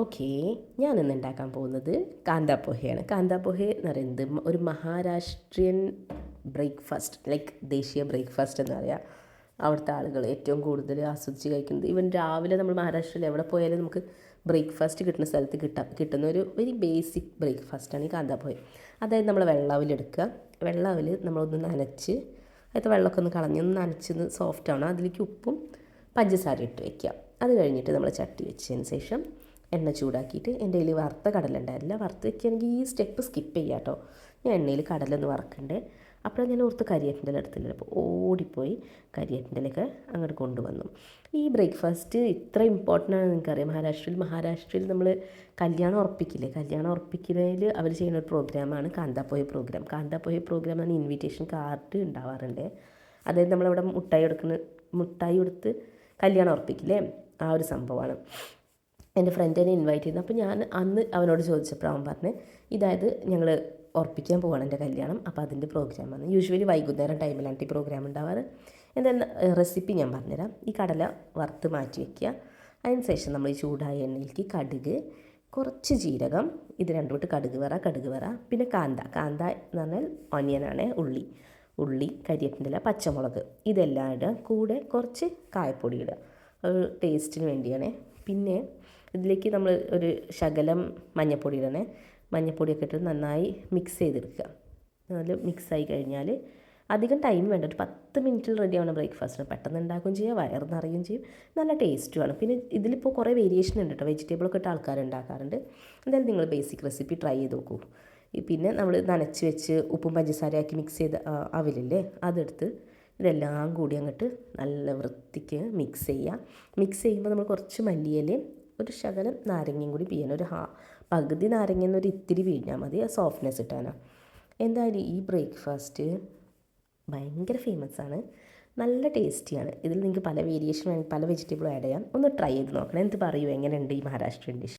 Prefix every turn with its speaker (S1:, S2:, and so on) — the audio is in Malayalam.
S1: ഓക്കേ, ഞാനിന്ന് ഉണ്ടാക്കാൻ പോകുന്നത് കാന്താ പോഹയാണ്. കാന്താ പോഹ എന്ന് പറയുന്നത് ഒരു മഹാരാഷ്ട്രീയൻ ബ്രേക്ക്ഫാസ്റ്റ്, ലൈക്ക് ദേശീയ ബ്രേക്ക്ഫാസ്റ്റ് എന്ന് പറയാം. അവിടുത്തെ ആളുകൾ ഏറ്റവും കൂടുതൽ ആസ്വദിച്ച് കഴിക്കുന്നത്, ഈവൻ രാവിലെ നമ്മൾ മഹാരാഷ്ട്രയിൽ എവിടെ പോയാലും നമുക്ക് ബ്രേക്ക്ഫാസ്റ്റ് കിട്ടുന്ന സ്ഥലത്ത് കിട്ടുന്ന ഒരു വെരി ബേസിക് ബ്രേക്ക്ഫാസ്റ്റാണ് ഈ കാന്താ പോഹ. അതായത് നമ്മൾ വെള്ളാവിലെടുക്കുക, വെള്ളാവിൽ നമ്മളൊന്ന് നനച്ച്, അതിലത്തെ വെള്ളമൊക്കെ ഒന്ന് കളഞ്ഞ് ഒന്ന് നനച്ചൊന്ന് സോഫ്റ്റ് ആവണം. അതിലേക്ക് ഉപ്പും പഞ്ചസാര ഇട്ട് വയ്ക്കുക. അത് കഴിഞ്ഞിട്ട് നമ്മൾ ചട്ടി വെച്ചതിന് ശേഷം എണ്ണ ചൂടാക്കിയിട്ട്, എൻ്റെ കയ്യിൽ വറുത്ത കടല ഉണ്ടായിരുന്നില്ല, വറുത്ത് വെക്കുകയാണെങ്കിൽ ഈ സ്റ്റെപ്പ് സ്കിപ്പ് ചെയ്യാം കേട്ടോ. ഞാൻ എണ്ണയിൽ കടലൊന്ന് വറക്കണ്ടേ. അപ്പോഴാണ് ഞാൻ ഓർത്ത് കരിയേപ്പിൻ്റെ ഇല എടുത്തില്ല, അപ്പോൾ ഓടിപ്പോയി കരിയേപ്പിൻ്റെ ഇലയൊക്കെ അങ്ങോട്ട് കൊണ്ടുവന്നു. ഈ ബ്രേക്ക്ഫാസ്റ്റ് ഇത്ര ഇമ്പോർട്ടൻ്റ് ആണെന്ന് നിങ്ങൾക്കറിയാം. മഹാരാഷ്ട്രയിൽ നമ്മൾ കല്യാണം ഉറപ്പിക്കില്ലേ, കല്യാണം ഉറപ്പിക്കുന്നതിൽ അവർ ചെയ്യുന്ന ഒരു പ്രോഗ്രാമാണ് കാന്താപോഹ പ്രോഗ്രാം. കാന്താപോഹ പ്രോഗ്രാം ആണ് ഇൻവിറ്റേഷൻ കാർഡ് ഉണ്ടാവാറുണ്ട്. അതായത് നമ്മളവിടെ മുട്ടായി കൊടുത്ത് കല്യാണം ഉറപ്പിക്കില്ലേ, ആ ഒരു സംഭവമാണ്. എൻ്റെ ഫ്രണ്ട് എന്നെ ഇൻവൈറ്റ് ചെയ്തു. അപ്പോൾ ഞാൻ അന്ന് അവനോട് ചോദിച്ചപ്പോൾ അവൻ പറഞ്ഞ്, ഇതായത് ഞങ്ങൾ ഉറപ്പിക്കാൻ പോവാണ് എൻ്റെ കല്യാണം, അപ്പോൾ അതിൻ്റെ പ്രോഗ്രാമാണ്. യൂഷ്വലി വൈകുന്നേരം ടൈമിലാണ് ഈ പ്രോഗ്രാം ഉണ്ടാവാറ്. എന്തായാലും റെസിപ്പി ഞാൻ പറഞ്ഞുതരാം. ഈ കടല വറുത്ത് മാറ്റി വയ്ക്കുക. അതിന് ശേഷം നമ്മൾ ഈ ചൂടായ എണ്ണയിലേക്ക് കടുക്, കുറച്ച് ജീരകം, ഇത് രണ്ടും ഇട്ട് കടുക് വറ, പിന്നെ കാന്ത എന്ന് പറഞ്ഞാൽ ഓനിയനാണ്, ഉള്ളി, കരിയേപ്പിൻ്റെ ഇല, പച്ചമുളക്, ഇതെല്ലാം ഇടുക. കൂടെ കുറച്ച് കായപ്പൊടി ഇടുക, ഒരു ടേസ്റ്റിന് വേണ്ടിയാണ്. പിന്നെ ഇതിലേക്ക് നമ്മൾ ഒരു ശകലം മഞ്ഞൾപ്പൊടി ഇടണേ. മഞ്ഞൾപ്പൊടിയൊക്കെ ഇട്ട് നന്നായി മിക്സ് ചെയ്തെടുക്കുക. നല്ല മിക്സായി കഴിഞ്ഞാൽ അധികം ടൈം വേണ്ട, ഒരു 10 മിനിറ്റിൽ റെഡി ആവുന്ന ബ്രേക്ക്ഫാസ്റ്റിന്. പെട്ടെന്ന് ഉണ്ടാക്കുകയും ചെയ്യാം, വയറ് നിറയുകയും ചെയ്യും, നല്ല ടേസ്റ്റുമാണ്. പിന്നെ ഇതിലിപ്പോൾ കുറേ വേരിയേഷൻ ഉണ്ട് കേട്ടോ, വെജിറ്റബിളൊക്കെ ഇട്ട് ആൾക്കാർ ഉണ്ടാക്കാറുണ്ട്. എന്തായാലും നിങ്ങൾ ബേസിക് റെസിപ്പി ട്രൈ ചെയ്ത് നോക്കൂ. പിന്നെ നമ്മൾ നനച്ച് വെച്ച് ഉപ്പും പഞ്ചസാരയാക്കി മിക്സ് ചെയ്ത് അവിലില്ലേ, അതെടുത്ത് ഇതെല്ലാം കൂടി അങ്ങോട്ട് നല്ല വൃത്തിക്ക് മിക്സ് ചെയ്യുക. മിക്സ് ചെയ്യുമ്പോൾ നമ്മൾ കുറച്ച് മല്ലിയിലയും ഒരു ശകലം നാരങ്ങയും കൂടി പിഴിയണം. പകുതി നാരങ്ങയെന്ന് ഒരു ഇത്തിരി പിഴിഞ്ഞാൽ മതി, ആ സോഫ്റ്റ്നെസ് കിട്ടാനാണ്. എന്തായാലും ഈ ബ്രേക്ക്ഫാസ്റ്റ് ഭയങ്കര ഫേമസ് ആണ്, നല്ല ടേസ്റ്റിയാണ്. ഇതിൽ നിങ്ങൾക്ക് പല വേരിയേഷൻ വേണമെങ്കിൽ പല വെജിറ്റബിളും ആഡ് ചെയ്യാം. ഒന്ന് ട്രൈ ചെയ്ത് നോക്കണം. എന്ത് പറയൂ, എങ്ങനെയുണ്ട് ഈ മഹാരാഷ്ട്രീയൻ ഡിഷ്?